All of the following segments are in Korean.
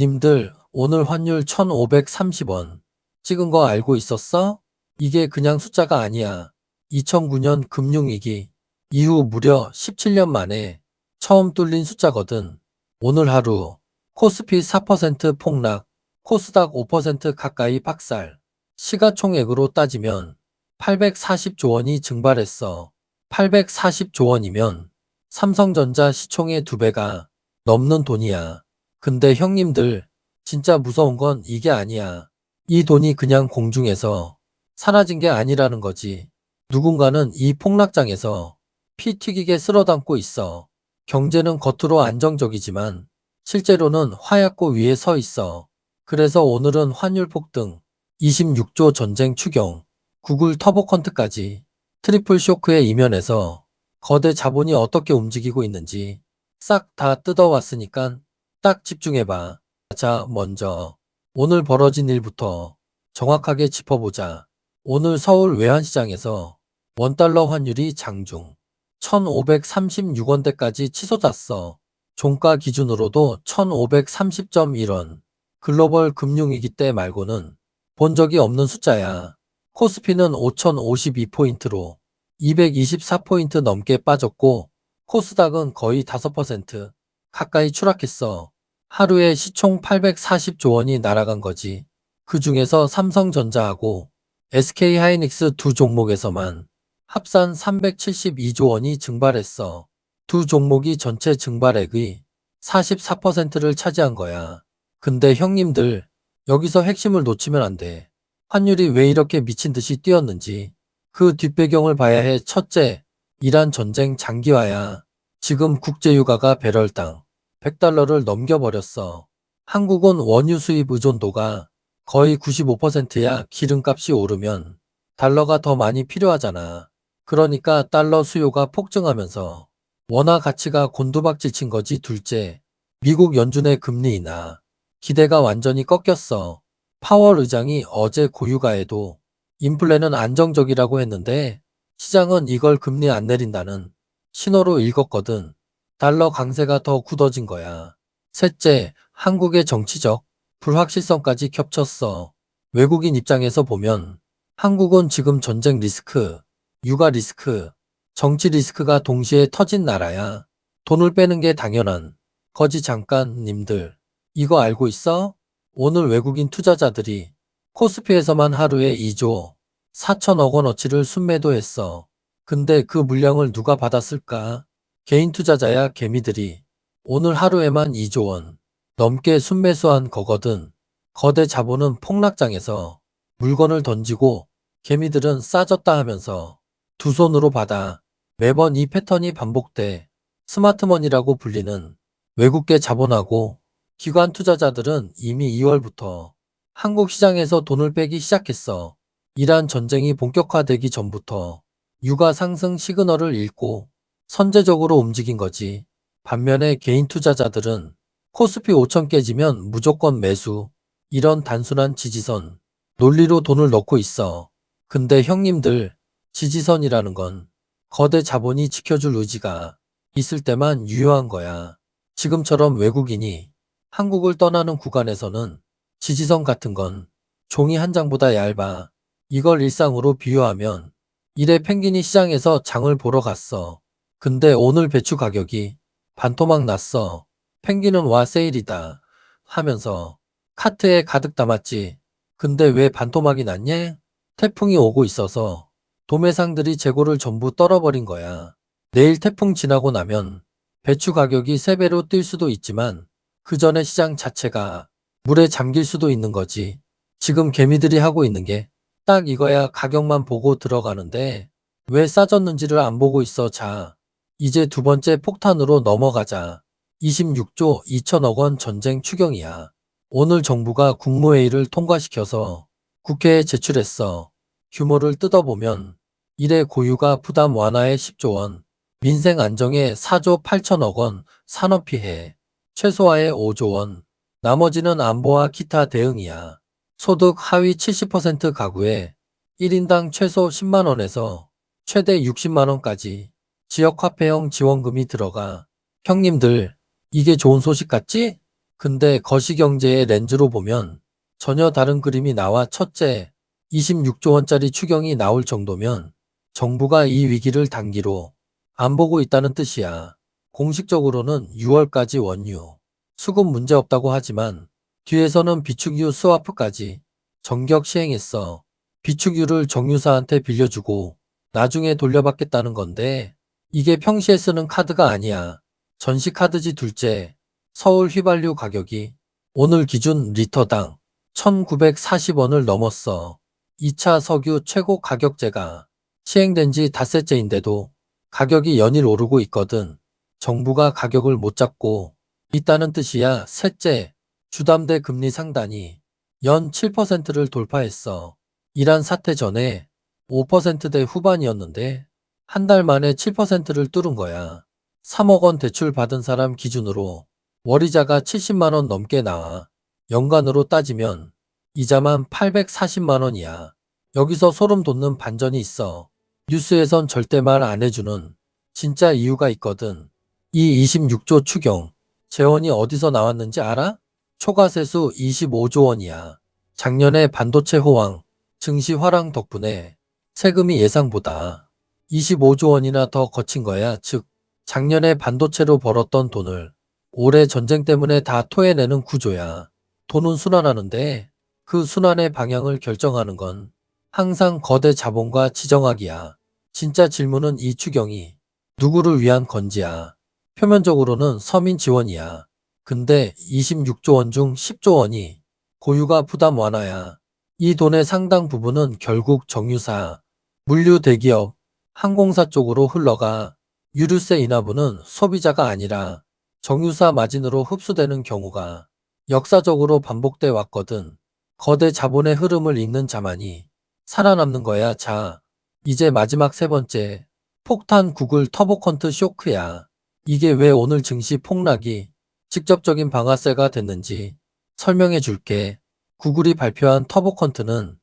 님들, 오늘 환율 1530원. 찍은 거 알고 있었어? 이게 그냥 숫자가 아니야. 2009년 금융위기 이후 무려 17년 만에 처음 뚫린 숫자거든. 오늘 하루 코스피 4% 폭락, 코스닥 5% 가까이 박살. 시가총액으로 따지면 840조 원이 증발했어. 840조 원이면 삼성전자 시총의 2배가 넘는 돈이야. 근데 형님들, 진짜 무서운 건 이게 아니야. 이 돈이 그냥 공중에서 사라진 게 아니라는 거지. 누군가는 이 폭락장에서 피 튀기게 쓸어담고 있어. 경제는 겉으로 안정적이지만 실제로는 화약고 위에 서 있어. 그래서 오늘은 환율 폭등, 26조 전쟁 추경, 구글 터보컨트까지 트리플 쇼크의 이면에서 거대 자본이 어떻게 움직이고 있는지 싹 다 뜯어왔으니까 딱 집중해봐. 자, 먼저 오늘 벌어진 일부터 정확하게 짚어보자. 오늘 서울 외환시장에서 원달러 환율이 장중 1536원대까지 치솟았어. 종가 기준으로도 1530.1원. 글로벌 금융위기 때 말고는 본 적이 없는 숫자야. 코스피는 5052포인트로 224포인트 넘게 빠졌고 코스닥은 거의 5% 가까이 추락했어. 하루에 시총 840조 원이 날아간 거지. 그 중에서 삼성전자하고 SK하이닉스 두 종목에서만 합산 372조 원이 증발했어. 두 종목이 전체 증발액의 44%를 차지한 거야. 근데 형님들, 여기서 핵심을 놓치면 안 돼. 환율이 왜 이렇게 미친 듯이 뛰었는지 그 뒷배경을 봐야 해. 첫째, 이란 전쟁 장기화야. 지금 국제유가가 배럴당 100달러를 넘겨버렸어. 한국은 원유 수입 의존도가 거의 95%야. 기름값이 오르면 달러가 더 많이 필요하잖아. 그러니까 달러 수요가 폭증하면서 원화 가치가 곤두박질 친 거지. 둘째, 미국 연준의 금리 인하 기대가 완전히 꺾였어. 파월 의장이 어제 고유가에도 인플레는 안정적이라고 했는데 시장은 이걸 금리 안 내린다는 신호로 읽었거든. 달러 강세가 더 굳어진 거야. 셋째, 한국의 정치적 불확실성까지 겹쳤어. 외국인 입장에서 보면 한국은 지금 전쟁 리스크, 육아 리스크, 정치 리스크가 동시에 터진 나라야. 돈을 빼는 게 당연한 거지. 잠깐 님들, 이거 알고 있어? 오늘 외국인 투자자들이 코스피에서만 하루에 2조 4천억 원어치를 순매도했어. 근데 그 물량을 누가 받았을까? 개인 투자자야. 개미들이 오늘 하루에만 2조 원 넘게 순매수한 거거든. 거대 자본은 폭락장에서 물건을 던지고 개미들은 싸졌다 하면서 두 손으로 받아. 매번 이 패턴이 반복돼. 스마트머니라고 불리는 외국계 자본하고 기관 투자자들은 이미 2월부터 한국 시장에서 돈을 빼기 시작했어. 이란 전쟁이 본격화되기 전부터 유가 상승 시그널을 읽고 선제적으로 움직인 거지. 반면에 개인 투자자들은 코스피 5천 깨지면 무조건 매수, 이런 단순한 지지선 논리로 돈을 넣고 있어. 근데 형님들, 지지선이라는 건 거대 자본이 지켜줄 의지가 있을 때만 유효한 거야. 지금처럼 외국인이 한국을 떠나는 구간에서는 지지선 같은 건 종이 한 장보다 얇아. 이걸 일상으로 비유하면 일에 펭귄이 시장에서 장을 보러 갔어. 근데 오늘 배추 가격이 반토막 났어. 펭귄은 와 세일이다 하면서 카트에 가득 담았지. 근데 왜 반토막이 났냐? 태풍이 오고 있어서 도매상들이 재고를 전부 떨어버린 거야. 내일 태풍 지나고 나면 배추 가격이 3배로 뛸 수도 있지만 그 전에 시장 자체가 물에 잠길 수도 있는 거지. 지금 개미들이 하고 있는 게 딱 이거야. 가격만 보고 들어가는데 왜 싸졌는지를 안 보고 있어. 자, 이제 두 번째 폭탄으로 넘어가자. 26조 2천억 원 전쟁 추경이야. 오늘 정부가 국무회의를 통과시켜서 국회에 제출했어. 규모를 뜯어보면 일회 고유가 부담 완화에 10조 원, 민생 안정에 4조 8천억 원, 산업피해 최소화에 5조 원, 나머지는 안보와 기타 대응이야. 소득 하위 70% 가구에 1인당 최소 10만 원에서 최대 60만 원까지 지역화폐형 지원금이 들어가. 형님들, 이게 좋은 소식 같지? 근데 거시경제의 렌즈로 보면 전혀 다른 그림이 나와. 첫째, 26조 원짜리 추경이 나올 정도면 정부가 이 위기를 단기로 안 보고 있다는 뜻이야. 공식적으로는 6월까지 원유, 수급 문제 없다고 하지만 뒤에서는 비축유 스와프까지 전격 시행했어. 비축유를 정유사한테 빌려주고 나중에 돌려받겠다는 건데 이게 평시에 쓰는 카드가 아니야. 전시카드지. 둘째, 서울 휘발유 가격이 오늘 기준 리터당 1,940원을 넘었어. 2차 석유 최고 가격제가 시행된 지 닷새째인데도 가격이 연일 오르고 있거든. 정부가 가격을 못 잡고 있다는 뜻이야. 셋째, 주담대 금리 상단이 연 7%를 돌파했어. 이란 사태 전에 5%대 후반이었는데 한 달 만에 7%를 뚫은 거야. 3억 원 대출 받은 사람 기준으로 월이자가 70만 원 넘게 나와. 연간으로 따지면 이자만 840만 원이야. 여기서 소름 돋는 반전이 있어. 뉴스에선 절대 말 안 해주는 진짜 이유가 있거든. 이 26조 추경 재원이 어디서 나왔는지 알아? 초과세수 25조 원이야. 작년에 반도체 호황, 증시 화랑 덕분에 세금이 예상보다 25조 원이나 더 거친 거야. 즉, 작년에 반도체로 벌었던 돈을 올해 전쟁 때문에 다 토해내는 구조야. 돈은 순환하는데 그 순환의 방향을 결정하는 건 항상 거대 자본과 지정학이야. 진짜 질문은 이 추경이 누구를 위한 건지야. 표면적으로는 서민 지원이야. 근데 26조 원 중 10조 원이 고유가 부담 완화야. 이 돈의 상당 부분은 결국 정유사, 물류 대기업, 항공사 쪽으로 흘러가. 유류세 인하분은 소비자가 아니라 정유사 마진으로 흡수되는 경우가 역사적으로 반복돼 왔거든. 거대 자본의 흐름을 읽는 자만이 살아남는 거야. 자, 이제 마지막 세 번째. 폭탄 구글 터보컨트 쇼크야. 이게 왜 오늘 증시 폭락이 직접적인 방아쇠가 됐는지 설명해 줄게. 구글이 발표한 터보컨트는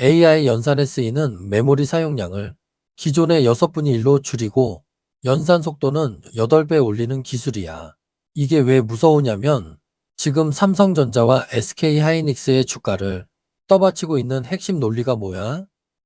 AI 연산에 쓰이는 메모리 사용량을 기존의 6분의 1로 줄이고 연산 속도는 8배 올리는 기술이야. 이게 왜 무서우냐면 지금 삼성전자와 SK하이닉스의 주가를 떠받치고 있는 핵심 논리가 뭐야?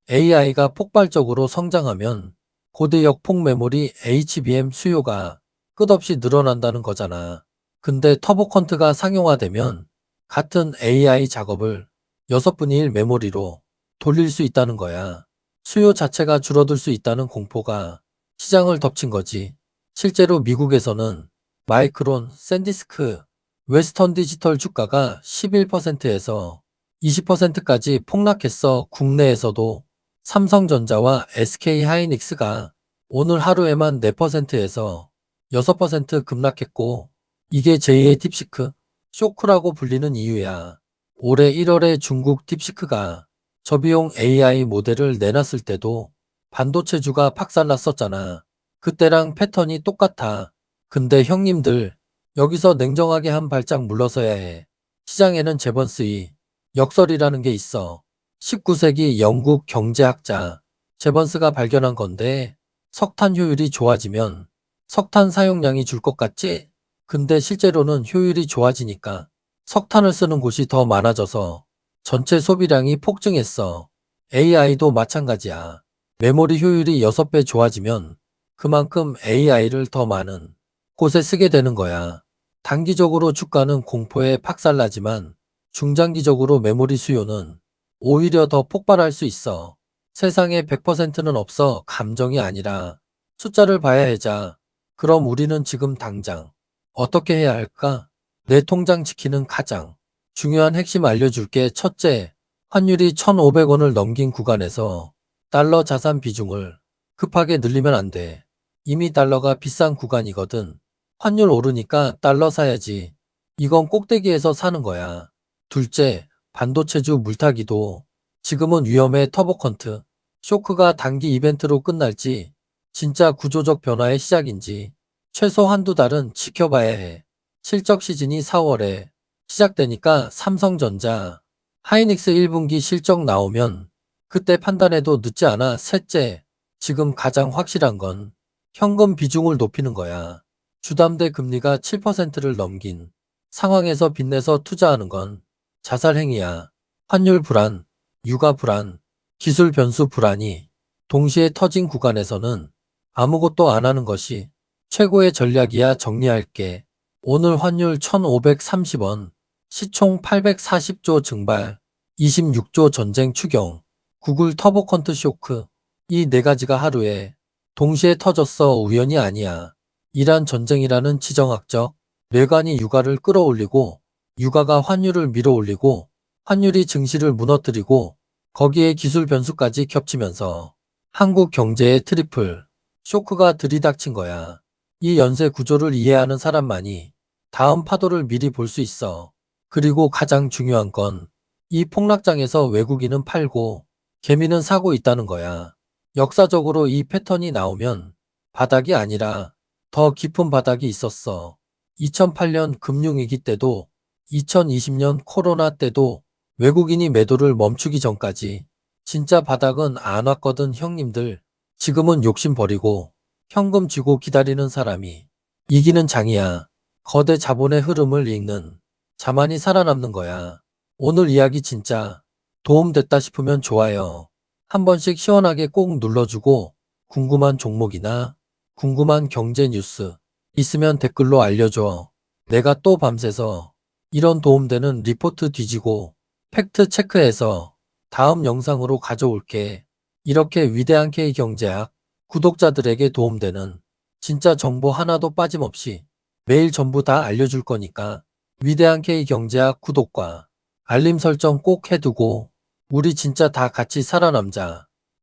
AI가 폭발적으로 성장하면 고대역 폭메모리 HBM 수요가 끝없이 늘어난다는 거잖아. 근데 터보컨트가 상용화되면 같은 AI 작업을 6분의 1 메모리로 돌릴 수 있다는 거야. 수요 자체가 줄어들 수 있다는 공포가 시장을 덮친 거지. 실제로 미국에서는 마이크론, 샌디스크, 웨스턴 디지털 주가가 11%에서 20%까지 폭락했어. 국내에서도 삼성전자와 SK하이닉스가 오늘 하루에만 4%에서 6% 급락했고 이게 제2의 딥시크, 쇼크라고 불리는 이유야. 올해 1월에 중국 딥시크가 저비용 AI 모델을 내놨을 때도 반도체주가 박살났었잖아. 그때랑 패턴이 똑같아. 근데 형님들, 여기서 냉정하게 한 발짝 물러서야 해. 시장에는 제번스의 역설이라는 게 있어. 19세기 영국 경제학자 제번스가 발견한 건데 석탄 효율이 좋아지면 석탄 사용량이 줄 것 같지? 근데 실제로는 효율이 좋아지니까 석탄을 쓰는 곳이 더 많아져서 전체 소비량이 폭증했어. AI도 마찬가지야. 메모리 효율이 6배 좋아지면 그만큼 AI를 더 많은 곳에 쓰게 되는 거야. 단기적으로 주가는 공포에 박살나지만 중장기적으로 메모리 수요는 오히려 더 폭발할 수 있어. 세상에 100%는 없어. 감정이 아니라 숫자를 봐야 해자. 그럼 우리는 지금 당장 어떻게 해야 할까? 내 통장 지키는 가장 중요한 핵심 알려줄게. 첫째, 환율이 1,500원을 넘긴 구간에서 달러 자산 비중을 급하게 늘리면 안 돼. 이미 달러가 비싼 구간이거든. 환율 오르니까 달러 사야지. 이건 꼭대기에서 사는 거야. 둘째, 반도체주 물타기도 지금은 위험해. 터보컨트. 쇼크가 단기 이벤트로 끝날지 진짜 구조적 변화의 시작인지 최소 한두 달은 지켜봐야 해. 실적 시즌이 4월에 시작되니까 삼성전자, 하이닉스 1분기 실적 나오면 그때 판단해도 늦지 않아. 셋째, 지금 가장 확실한 건 현금 비중을 높이는 거야. 주담대 금리가 7%를 넘긴 상황에서 빚내서 투자하는 건 자살 행위야. 환율 불안, 육아 불안, 기술 변수 불안이 동시에 터진 구간에서는 아무것도 안 하는 것이 최고의 전략이야. 정리할게. 오늘 환율 1530원, 시총 840조 증발, 26조 전쟁 추경, 구글 터보컨트 쇼크. 이 네 가지가 하루에 동시에 터졌어. 우연이 아니야. 이란 전쟁이라는 지정학적 뇌관이 유가를 끌어올리고 유가가 환율을 밀어올리고 환율이 증시를 무너뜨리고 거기에 기술 변수까지 겹치면서 한국 경제에 트리플 쇼크가 들이닥친 거야. 이 연쇄 구조를 이해하는 사람만이 다음 파도를 미리 볼 수 있어. 그리고 가장 중요한 건 이 폭락장에서 외국인은 팔고 개미는 사고 있다는 거야. 역사적으로 이 패턴이 나오면 바닥이 아니라 더 깊은 바닥이 있었어. 2008년 금융위기 때도 2020년 코로나 때도 외국인이 매도를 멈추기 전까지 진짜 바닥은 안 왔거든. 형님들. 지금은 욕심 버리고 현금 쥐고 기다리는 사람이 이기는 장이야. 거대 자본의 흐름을 읽는 자만이 살아남는 거야. 오늘 이야기 진짜 도움됐다 싶으면 좋아요 한 번씩 시원하게 꼭 눌러주고 궁금한 종목이나 궁금한 경제 뉴스 있으면 댓글로 알려줘. 내가 또 밤새서 이런 도움되는 리포트 뒤지고 팩트 체크해서 다음 영상으로 가져올게. 이렇게 위대한 K경제학 구독자들에게 도움되는 진짜 정보 하나도 빠짐없이 매일 전부 다 알려줄 거니까 위대한 K경제학 구독과 알림 설정 꼭 해두고 우리 진짜 다 같이 살아남자.